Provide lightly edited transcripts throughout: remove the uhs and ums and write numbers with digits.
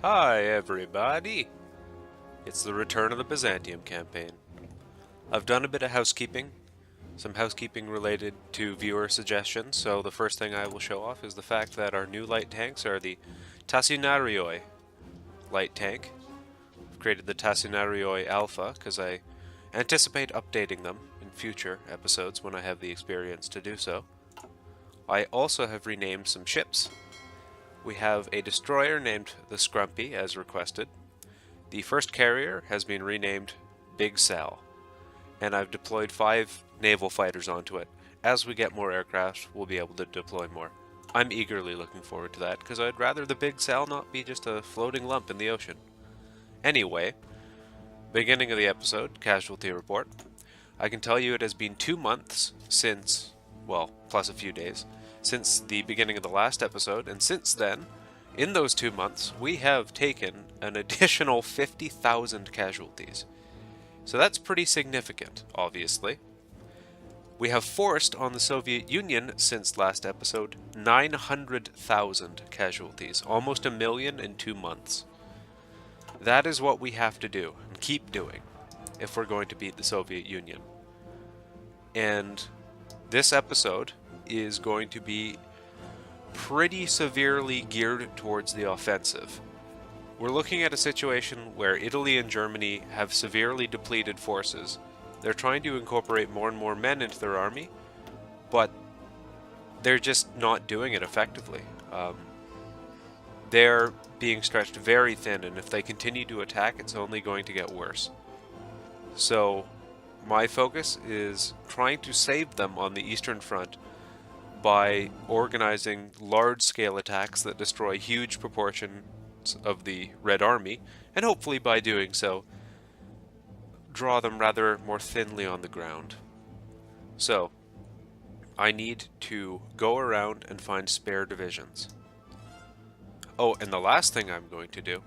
Hi everybody! It's the return of the Byzantium campaign. I've done a bit of housekeeping, some housekeeping related to viewer suggestions, so the first thing I will show off is the fact that our new light tanks are the Tassinarioi light tank. I've created the Tassinarioi Alpha because I anticipate updating them in future episodes when I have the experience to do so. I also have renamed some ships. We have a destroyer named the Scrumpy, as requested. The first carrier has been renamed Big Sal, and I've deployed 5 naval fighters onto it. As we get more aircraft, we'll be able to deploy more. I'm eagerly looking forward to that, because I'd rather the Big Sal not be just a floating lump in the ocean. Anyway, beginning of the episode, casualty report. I can tell you it has been 2 months since, well, plus a few days, since the beginning of the last episode, and since then, in those 2 months, we have taken an additional 50,000 casualties. So that's pretty significant, obviously. We have forced on the Soviet Union, since last episode, 900,000 casualties, almost a million in 2 months. That is what we have to do, and keep doing, if we're going to beat the Soviet Union. And this episode is going to be pretty severely geared towards the offensive. We're looking at a situation where Italy and Germany have severely depleted forces. They're trying to incorporate more and more men into their army, but they're just not doing it effectively. They're being stretched very thin, and if they continue to attack, it's only going to get worse. So my focus is trying to save them on the Eastern Front by organizing large-scale attacks that destroy huge proportions of the Red Army, and hopefully by doing so, draw them rather more thinly on the ground. So, I need to go around and find spare divisions. Oh, and the last thing I'm going to do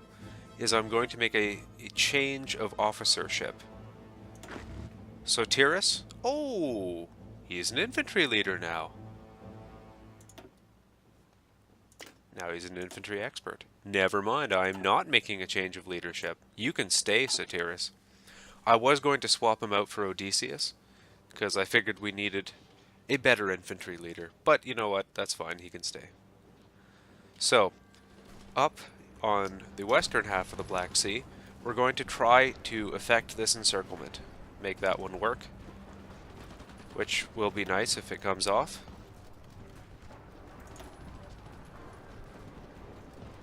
is I'm going to make a change of officership. Sotiris? Oh, he's an infantry leader now. Now he's an infantry expert. Never mind, I'm not making a change of leadership. You can stay, Sotiris. I was going to swap him out for Odysseus, because I figured we needed a better infantry leader. But you know what, that's fine, he can stay. So, up on the western half of the Black Sea, we're going to try to effect this encirclement. Make that one work, which will be nice if it comes off.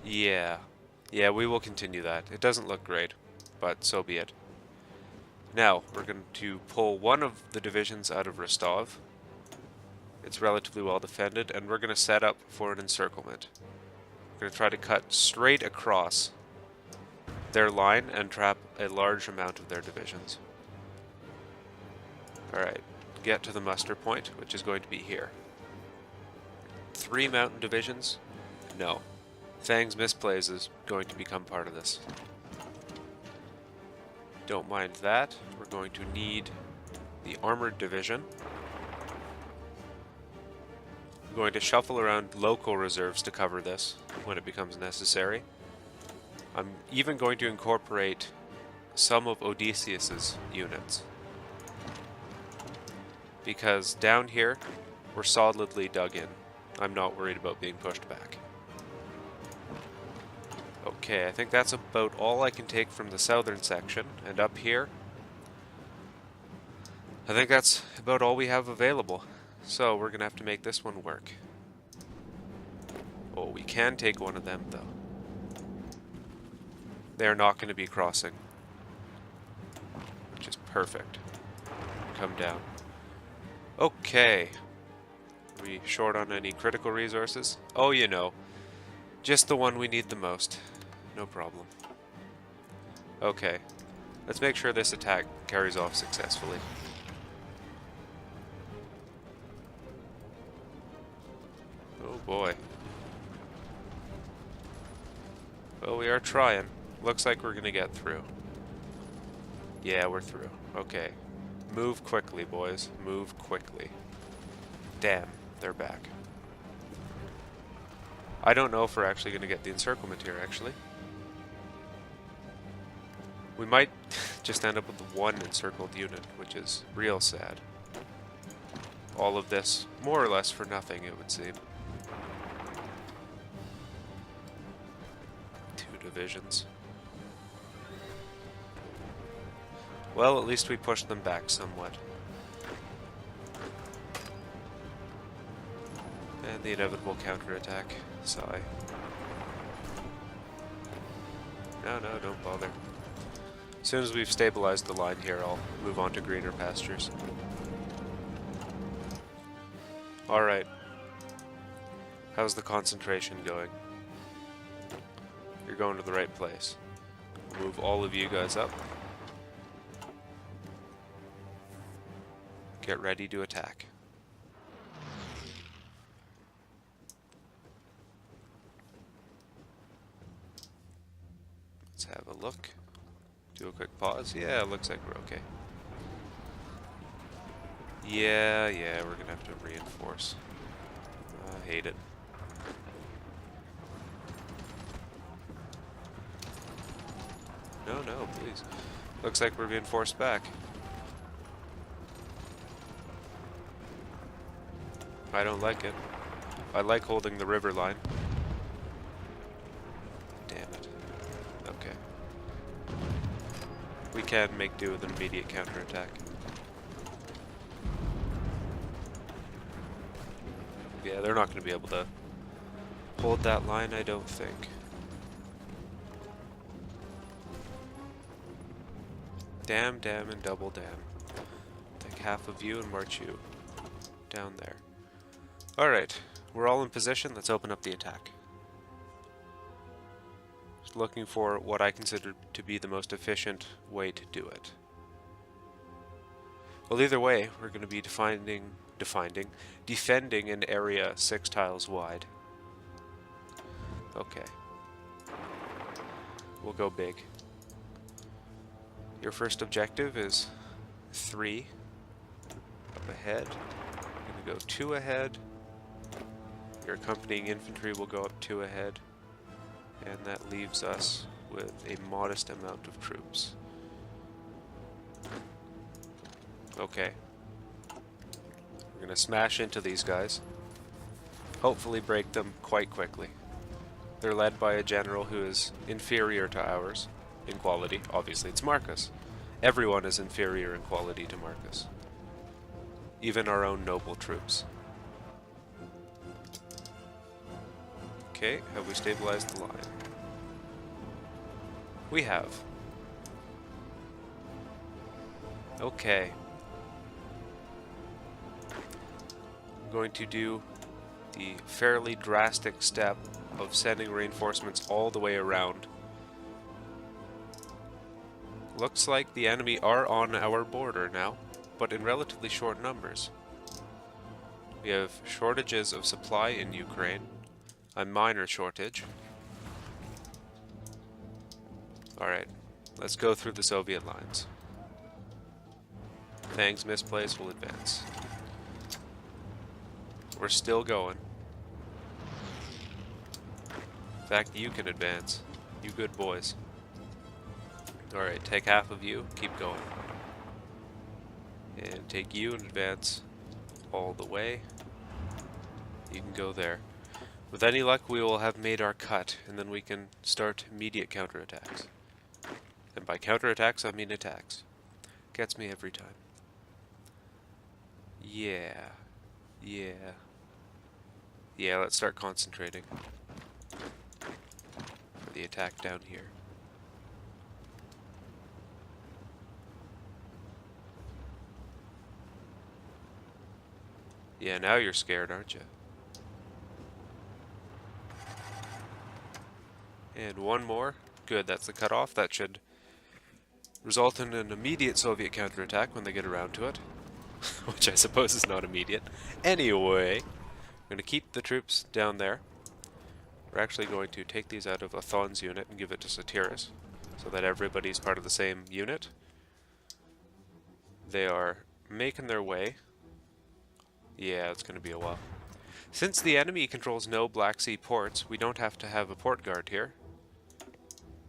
Yeah, we will continue that. It doesn't look great, but so be it. Now, we're going to pull one of the divisions out of Rostov. It's relatively well defended, and we're going to set up for an encirclement. We're going to try to cut straight across their line and trap a large amount of their divisions. Alright, get to the muster point, which is going to be here. 3 mountain divisions? No. Fang's misplays is going to become part of this. Don't mind that. We're going to need the armored division. I'm going to shuffle around local reserves to cover this when it becomes necessary. I'm even going to incorporate some of Odysseus's units, because down here we're solidly dug in. I'm not worried about being pushed back. Okay, I think that's about all I can take from the southern section, and up here, I think that's about all we have available. So we're gonna have to make this one work. Oh, we can take one of them though. They're not gonna be crossing, which is perfect. Come down. Okay. Are we short on any critical resources? Oh, you know. Just the one we need the most. No problem. Okay. Let's make sure this attack carries off successfully. Oh boy. Well, we are trying. Looks like we're gonna get through. Yeah, we're through. Okay. Move quickly, boys. Move quickly. Damn, they're back. I don't know if we're actually going to get the encirclement here, actually. We might just end up with one encircled unit, which is real sad. All of this, more or less for nothing, it would seem. 2 divisions. Well, at least we pushed them back somewhat. And the inevitable counterattack. Sigh. No, don't bother. As soon as we've stabilized the line here, I'll move on to greener pastures. Alright. How's the concentration going? You're going to the right place. Move all of you guys up. Get ready to attack. Let's have a look. Do a quick pause. Yeah, it looks like we're okay. Yeah, we're gonna have to reinforce. I hate it. No, please. Looks like we're being forced back. I don't like it. I like holding the river line. Damn it. Okay. We can make do with an immediate counterattack. Yeah, they're not going to be able to hold that line, I don't think. Damn, and double damn. Take half of you and march you down there. Alright, we're all in position. Let's open up the attack. Just looking for what I consider to be the most efficient way to do it. Well, either way, we're going to be defending an area 6 tiles wide. Okay. We'll go big. Your first objective is 3 up ahead. We're going to go 2 ahead. Your accompanying infantry will go up 2 ahead. And that leaves us with a modest amount of troops. Okay. We're going to smash into these guys. Hopefully break them quite quickly. They're led by a general who is inferior to ours in quality. Obviously, it's Marcus. Everyone is inferior in quality to Marcus. Even our own noble troops. Okay, have we stabilized the line? We have. Okay. I'm going to do the fairly drastic step of sending reinforcements all the way around. Looks like the enemy are on our border now, but in relatively short numbers. We have shortages of supply in Ukraine. A minor shortage. Alright, let's go through the Soviet lines. Fang's misplays will advance. We're still going. In fact, you can advance. You good boys. Alright, take half of you, keep going. And take you and advance all the way. You can go there. With any luck, we will have made our cut, and then we can start immediate counterattacks. And by counterattacks, I mean attacks. Gets me every time. Yeah, let's start concentrating for the attack down here. Yeah, now you're scared, aren't you? And one more. Good, that's the cutoff. That should result in an immediate Soviet counterattack when they get around to it. Which I suppose is not immediate. Anyway, we're going to keep the troops down there. We're actually going to take these out of Athon's unit and give it to Satiris, so that everybody's part of the same unit. They are making their way. Yeah, it's going to be a while. Since the enemy controls no Black Sea ports, we don't have to have a port guard here.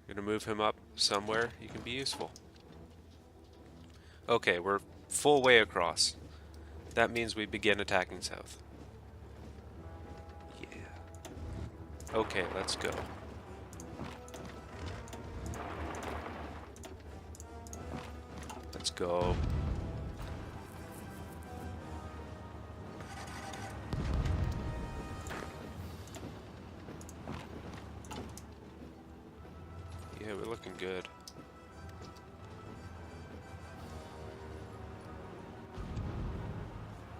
Gonna move him up somewhere he can be useful. Okay, we're full way across. That means we begin attacking south. Yeah. Okay, let's go. Let's go. Yeah, we're looking good.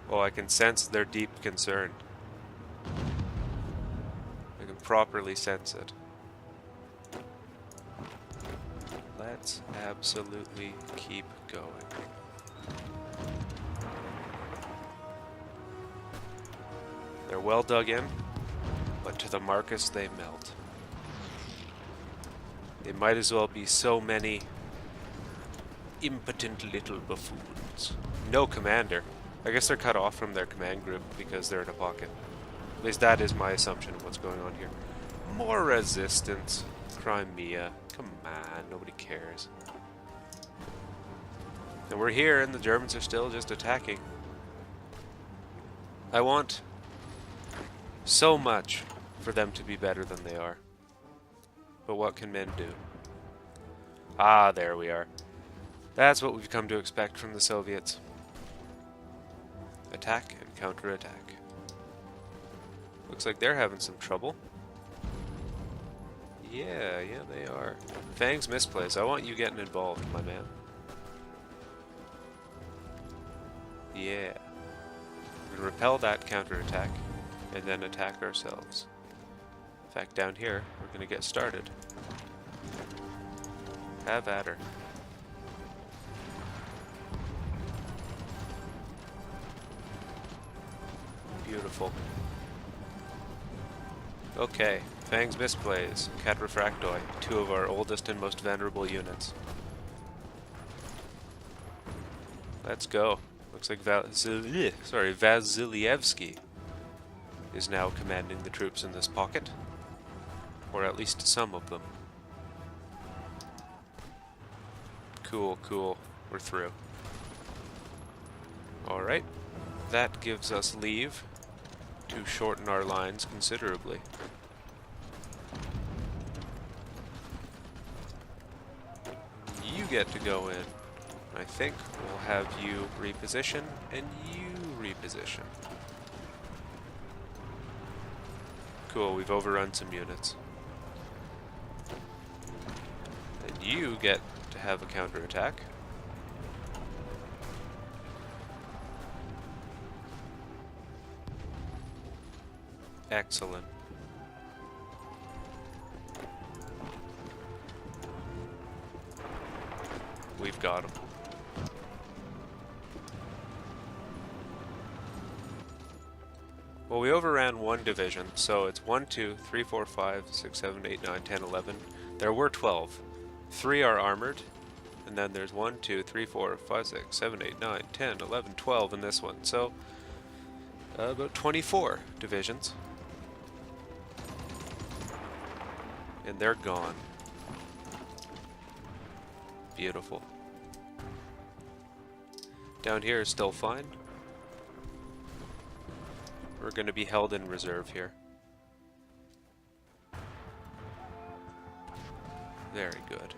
Oh, I can sense their deep concern. I can properly sense it. Let's absolutely keep going. They're well dug in, but to the Marcus they melt. They might as well be so many impotent little buffoons. No commander. I guess they're cut off from their command group because they're in a pocket. At least that is my assumption of what's going on here. More resistance. Crimea. Come on, nobody cares. And we're here and the Germans are still just attacking. I want so much for them to be better than they are. But what can men do? Ah, there we are. That's what we've come to expect from the Soviets. Attack and counterattack. Looks like they're having some trouble. Yeah, they are. Fang's misplays. I want you getting involved, my man. Yeah. We can repel that counterattack and then attack ourselves. In fact, down here, we're going to get started. Have at her. Beautiful. Okay, Fang's misplays, Cat Refractoi, two of our oldest and most venerable units. Let's go. Looks like Vasilievsky is now commanding the troops in this pocket. Or at least some of them. Cool, cool. We're through. Alright. That gives us leave to shorten our lines considerably. You get to go in. I think we'll have you reposition and you reposition. Cool, we've overrun some units. And you get to have a counterattack. Excellent. We've got him. Well, we overran one division, so it's 1, 2, 3, 4, 5, 6, 7, 8, 9, 10, 11. There were 12. 3 are armored, and then there's 1, 2, 3, 4, 5, 6, 7, 8, 9, 10, 11, 12 in this one. So, about 24 divisions. And they're gone. Beautiful. Down here is still fine. We're going to be held in reserve here. Very good.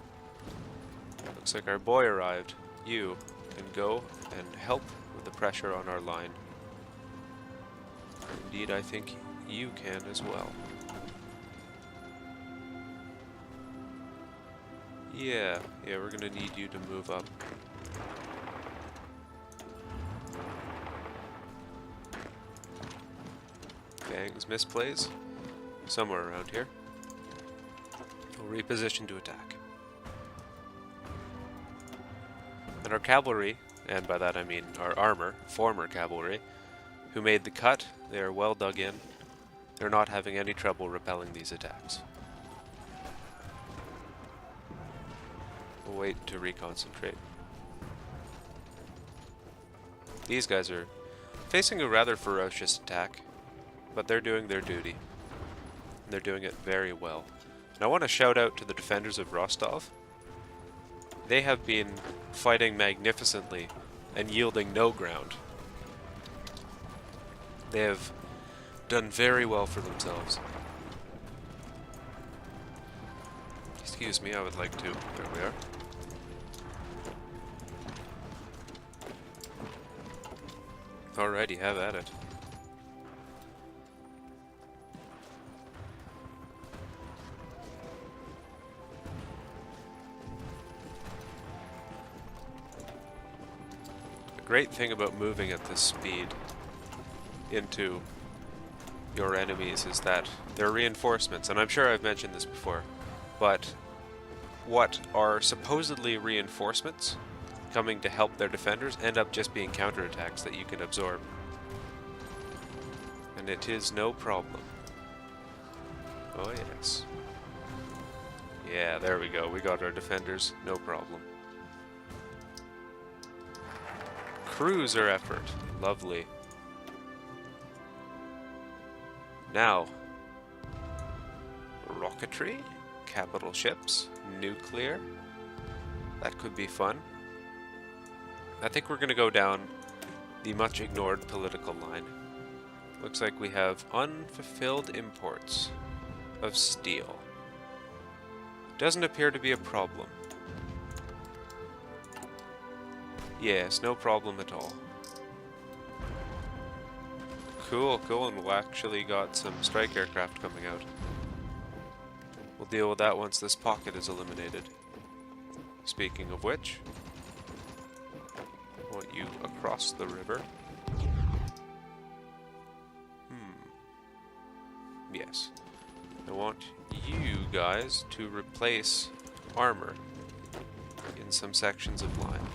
Looks like our boy arrived. You can go and help with the pressure on our line. Indeed, I think you can as well. Yeah, we're gonna need you to move up. Fang's misplays. Somewhere around here. We'll reposition to attack. And our cavalry, and by that I mean our armor, former cavalry, who made the cut, they are well dug in. They're not having any trouble repelling these attacks. We'll wait to reconcentrate. These guys are facing a rather ferocious attack, but they're doing their duty. And they're doing it very well. And I want to shout out to the defenders of Rostov. They have been fighting magnificently and yielding no ground. They have done very well for themselves. Excuse me, I would like to. There we are. Alrighty, have at it. The great thing about moving at this speed into your enemies is that they're reinforcements, and I'm sure I've mentioned this before, but what are supposedly reinforcements coming to help their defenders end up just being counterattacks that you can absorb. And it is no problem. Oh yes. Yeah, there we go. We got our defenders. No problem. Cruiser effort. Lovely. Now, rocketry, capital ships, nuclear. That could be fun. I think we're going to go down the much ignored political line. Looks like we have unfulfilled imports of steel. Doesn't appear to be a problem. Yes, no problem at all. Cool, cool, and we actually got some strike aircraft coming out. We'll deal with that once this pocket is eliminated. Speaking of which, I want you across the river. Yes. I want you guys to replace armor in some sections of line.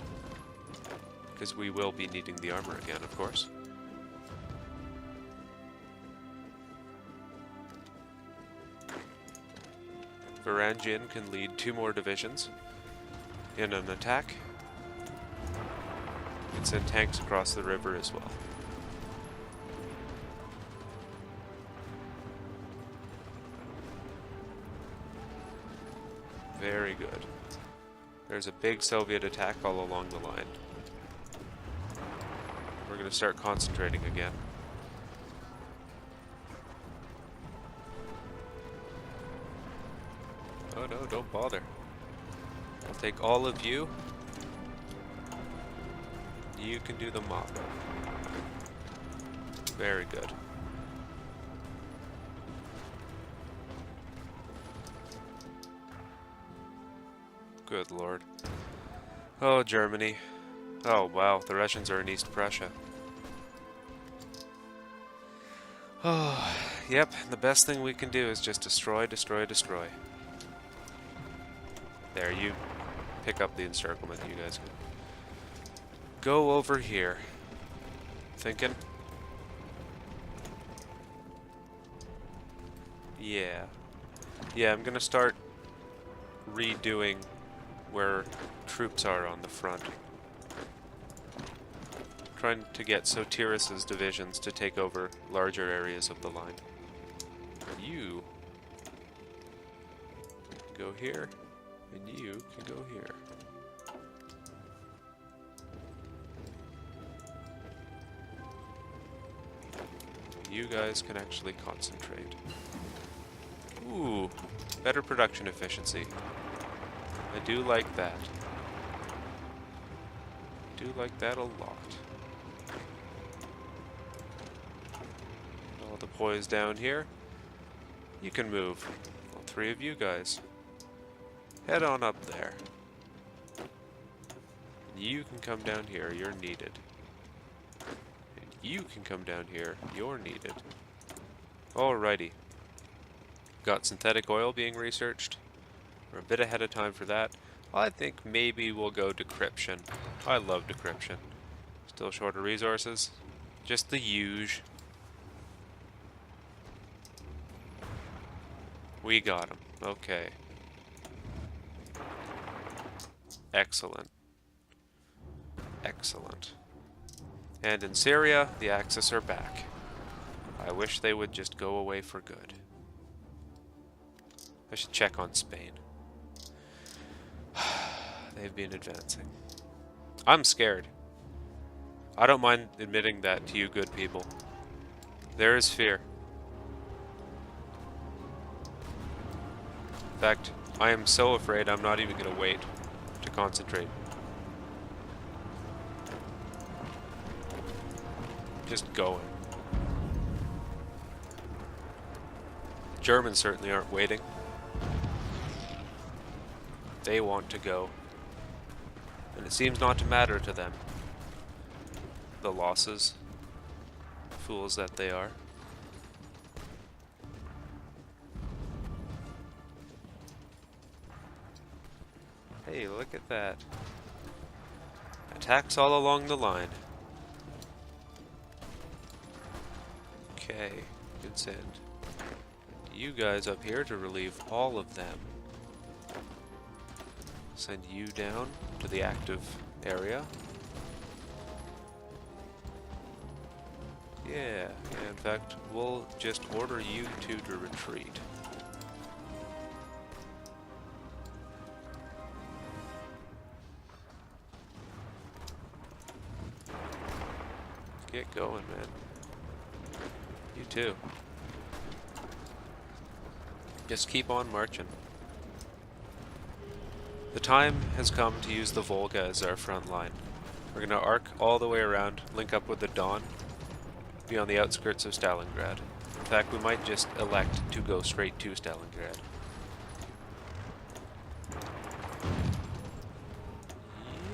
Because we will be needing the armor again, of course. Varangian can lead 2 more divisions in an attack. You can send tanks across the river as well. Very good. There's a big Soviet attack all along the line. We're going to start concentrating again. Oh no, don't bother. I'll take all of you. You can do the mob. Very good. Good lord. Oh, Germany. Oh, wow, the Russians are in East Prussia. Oh, yep, the best thing we can do is just destroy, destroy, destroy. There, you pick up the encirclement, you guys can go over here. Thinking? Yeah. Yeah, I'm gonna start redoing where troops are on the front. Trying to get Sotiris's divisions to take over larger areas of the line. You can go here, and you can go here. You guys can actually concentrate. Ooh, better production efficiency. I do like that. I do like that a lot. All the boys down here. You can move. All 3 of you guys. Head on up there. You can come down here, you're needed. And you can come down here, you're needed. Alrighty. Got synthetic oil being researched. We're a bit ahead of time for that. I think maybe we'll go decryption. I love decryption. Still short of resources. Just the huge. We got him. Okay. Excellent. Excellent. And in Syria, the Axis are back. I wish they would just go away for good. I should check on Spain. They've been advancing. I'm scared. I don't mind admitting that to you good people. There is fear. In fact, I am so afraid I'm not even going to wait to concentrate. Just going. Germans certainly aren't waiting. They want to go. And it seems not to matter to them. The losses. Fools that they are. Hey, look at that. Attacks all along the line. Okay, good send. You guys up here to relieve all of them. Send you down to the active area. Yeah, in fact, we'll just order you two to retreat. Get going, man. You too. Just keep on marching. The time has come to use the Volga as our front line. We're gonna arc all the way around, link up with the Don, be on the outskirts of Stalingrad. In fact, we might just elect to go straight to Stalingrad.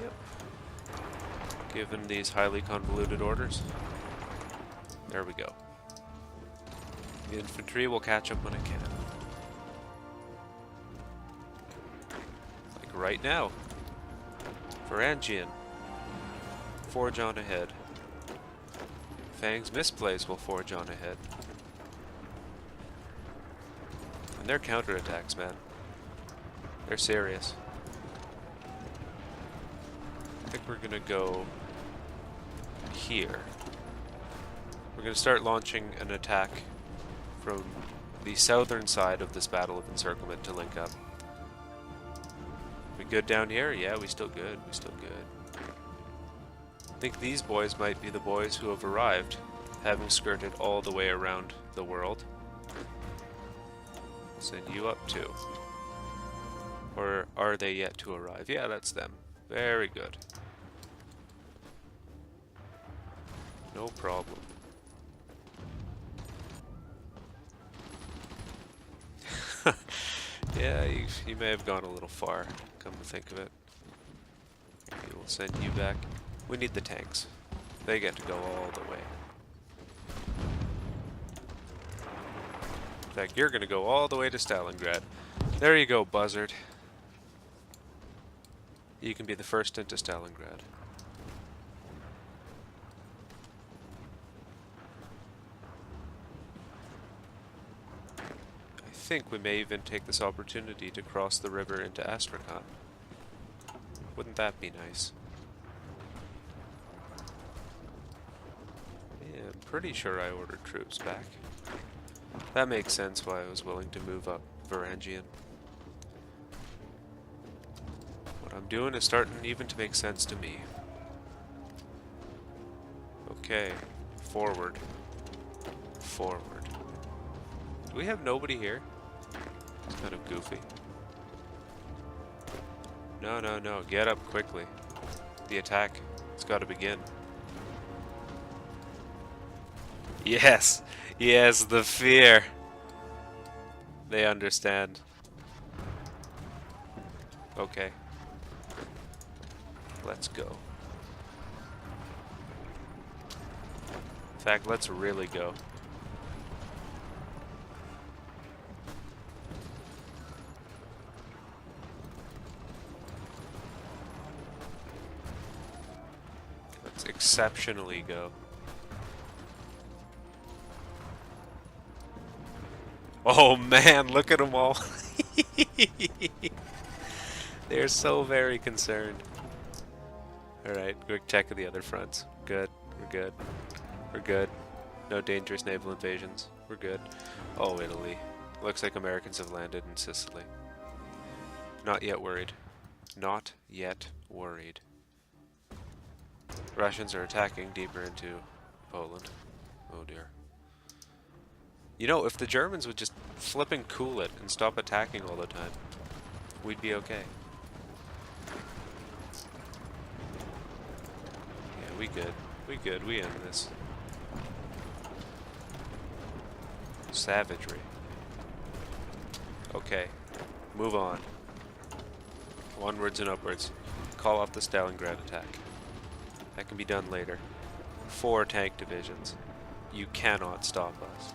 Yep. Given these highly convoluted orders. There we go. The infantry will catch up when it can. Like right now. Varangian. Forge on ahead. Fang's misplays will forge on ahead. And they're counterattacks, man. They're serious. I think we're gonna go here. We're gonna start launching an attack from the southern side of this battle of encirclement to link up. We good down here? Yeah, we still good. We still good. I think these boys might be the boys who have arrived, having skirted all the way around the world. Send you up too. Or are they yet to arrive? Yeah, that's them. Very good. No problem. Yeah, you may have gone a little far, come to think of it. We will send you back. We need the tanks. They get to go all the way. In fact, you're going to go all the way to Stalingrad. There you go, buzzard. You can be the first into Stalingrad. I think we may even take this opportunity to cross the river into Astrakhan. Wouldn't that be nice? Yeah, I'm pretty sure I ordered troops back. That makes sense why I was willing to move up Varangian. What I'm doing is starting even to make sense to me. Okay, forward. Forward. Do we have nobody here? It's kind of goofy. No, no, no. Get up quickly. The attack. It's got to begin. Yes! Yes, the fear! They understand. Okay. Let's go. In fact, let's really go. Let's exceptionally go. Oh man, look at them all. They're so very concerned. Alright, quick check of the other fronts. Good, we're good. We're good. No dangerous naval invasions. We're good. Oh, Italy. Looks like Americans have landed in Sicily. Not yet worried. Not yet worried. Russians are attacking deeper into Poland. Oh dear. You know, if the Germans would just flipping cool it and stop attacking all the time, we'd be okay. Yeah, we good. We good. We end this. Savagery. Okay. Move on. Onwards and upwards. Call off the Stalingrad attack. That can be done later. 4 tank divisions. You cannot stop us.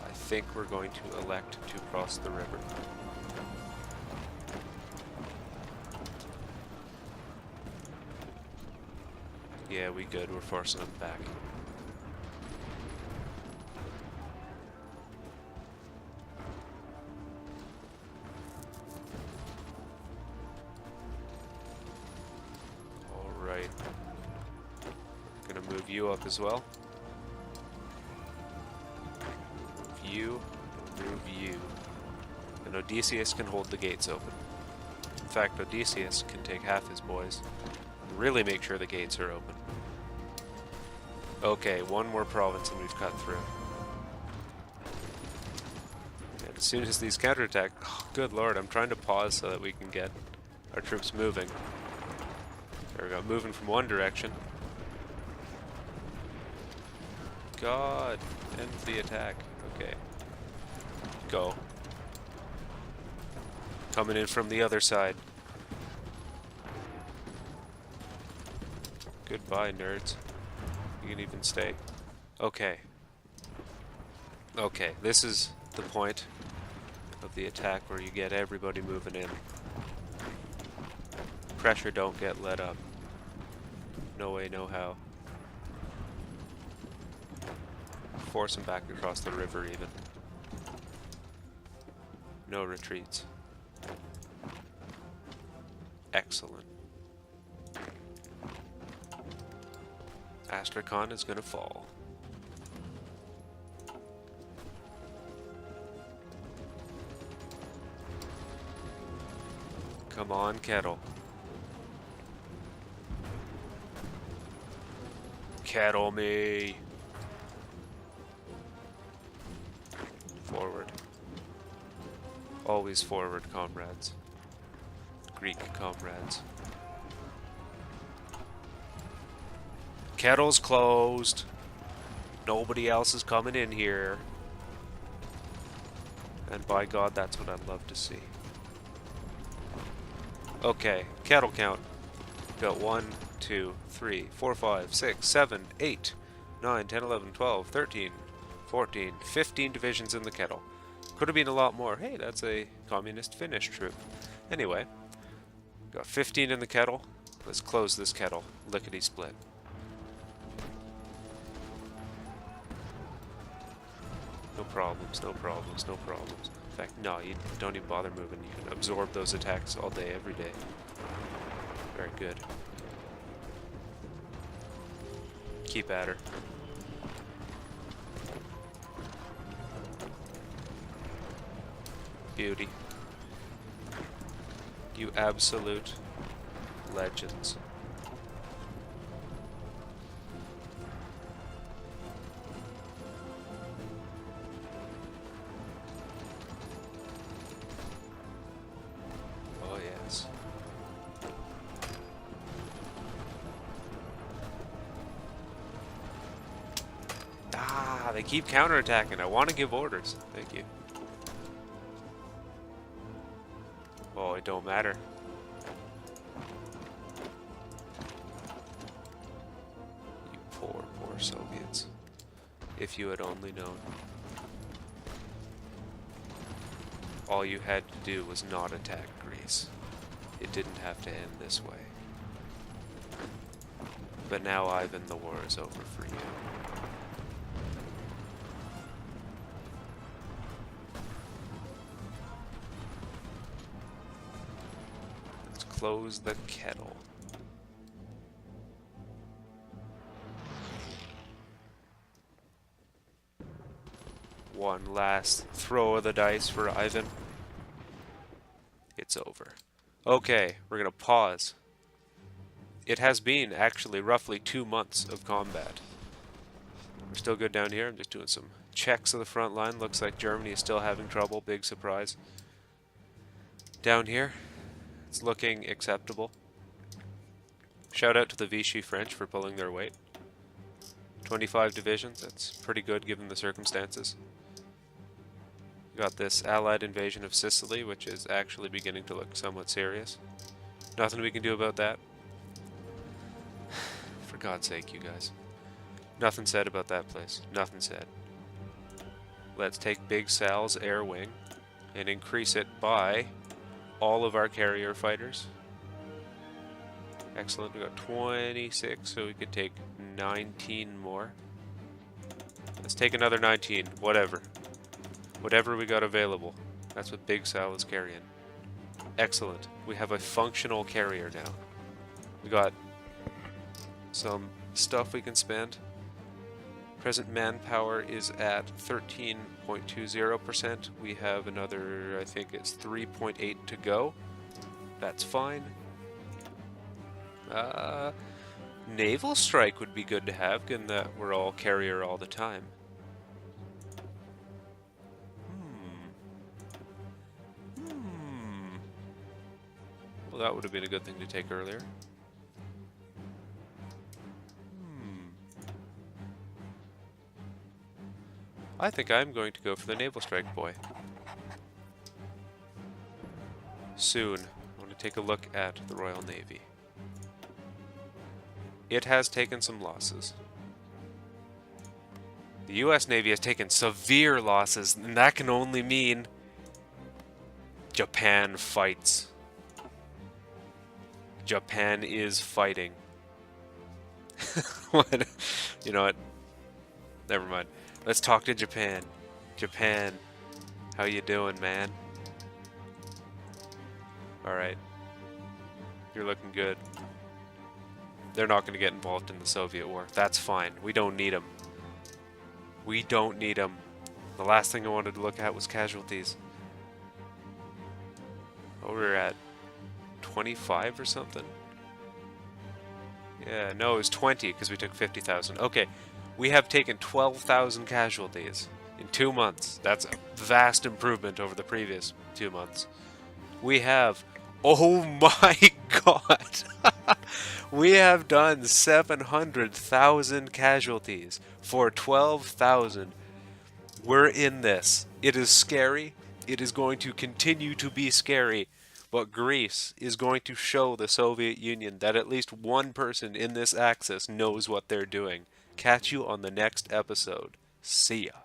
I think we're going to elect to cross the river. Yeah, we good. We're forcing them back. Alright. Gonna move you up as well. Move you. And Odysseus can hold the gates open. In fact, Odysseus can take half his boys and really make sure the gates are open. Okay, one more province and we've cut through. And as soon as these counterattack... Oh, good lord, I'm trying to pause so that we can get our troops moving. There we go, moving from one direction. God, end the attack. Okay. Go. Coming in from the other side. Goodbye, nerds. You can even stay. Okay. Okay, this is the point of the attack where you get everybody moving in. Pressure don't get let up. No way, no how. Force them back across the river even. No retreats. Excellent. Astrakhan is gonna fall. Come on, Kettle. Kettle me! Forward. Always forward, comrades. Greek comrades. Kettle's closed. Nobody else is coming in here. And by God, that's what I'd love to see. Okay, kettle count. Got 1, 2, 3, 4, 5, 6, 7, 8, 9, 10, 11, 12, 13, 14, 15 divisions in the kettle. Could have been a lot more. Hey, that's a communist Finnish troop. Anyway, got 15 in the kettle. Let's close this kettle. Lickety split. No problems, no problems, no problems. In fact, no, you don't even bother moving. You can absorb those attacks all day, every day. Very good. Keep at her. Beauty. You absolute legends. Oh yes. Ah, they keep counterattacking. I want to give orders. Thank you. Oh, it don't matter. You poor, poor Soviets. If you had only known. All you had to do was not attack Greece. It didn't have to end this way. But now, Ivan, the war is over for you. Close the kettle. One last throw of the dice for Ivan. It's over. Okay, we're gonna pause. It has been actually roughly 2 months of combat. We're still good down here. I'm just doing some checks of the front line. Looks like Germany is still having trouble. Big surprise. Down here, it's looking acceptable. Shout out to the Vichy French for pulling their weight. 25 divisions, that's pretty good given the circumstances. Got this allied invasion of Sicily, which is actually beginning to look somewhat serious. Nothing we can do about that. For God's sake, you guys. Nothing said about that place. Nothing said. Let's take Big Sal's air wing and increase it by all of our carrier fighters. Excellent. We got 26, so we could take 19 more. Let's take another 19. Whatever. Whatever we got available. That's what Big Sal is carrying. Excellent. We have a functional carrier now. We got some stuff we can spend. Present manpower is at 13.20%. We have another, I think it's 3.8 to go. That's fine. Naval strike would be good to have, given that we're all carrier all the time. Well, that would have been a good thing to take earlier. I think I'm going to go for the naval strike, boy. Soon. I want to take a look at the Royal Navy. It has taken some losses. The US Navy has taken severe losses, and that can only mean Japan fights. Japan is fighting. What? You know what? Never mind. Let's talk to Japan. Japan, how you doing, man? Alright. You're looking good. They're not going to get involved in the Soviet war. That's fine. We don't need them. We don't need them. The last thing I wanted to look at was casualties. Oh, we're at 25 or something? Yeah, no, it was 20 because we took 50,000. Okay, we have taken 12,000 casualties in 2 months. That's a vast improvement over the previous 2 months. We have, oh my god, we have done 700,000 casualties for 12,000. We're in this. It is scary. It is going to continue to be scary. But Greece is going to show the Soviet Union that at least one person in this axis knows what they're doing. Catch you on the next episode. See ya.